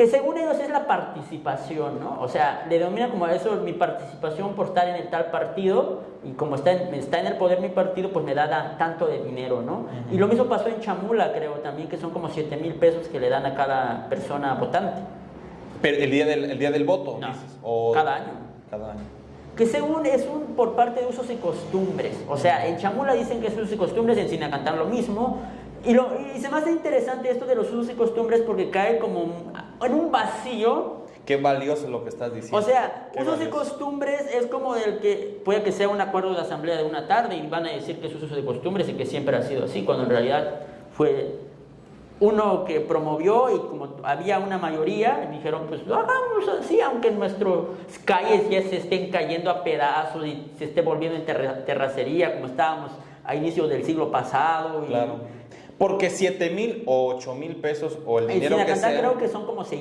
Que según ellos es la participación, ¿no? O sea, le denominan como eso mi participación por estar en el tal partido y como está en el poder mi partido, pues me da tanto de dinero, ¿no? Y lo mismo pasó en Chamula, creo también, que son como 7,000 pesos que le dan a cada persona votante. Pero el día del voto, No, dices. cada año. Cada año. Que según es por parte de usos y costumbres. O sea, en Chamula dicen que es usos y costumbres, en Sinacantán lo mismo. Y se me hace interesante esto de los usos y costumbres porque cae como en un vacío. Qué valioso lo que estás diciendo. O sea, Qué usos y valioso. costumbres es como el que puede que sea un acuerdo de asamblea de una tarde y van a decir que es usos y costumbres y que siempre ha sido así, cuando en realidad fue uno que promovió y como había una mayoría, dijeron pues lo hagamos así, aunque nuestras calles ya se estén cayendo a pedazos y se esté volviendo en terracería como estábamos a inicios del siglo pasado. Claro. Porque 7,000 o 8,000 pesos o el dinero que sea. Creo que son como 6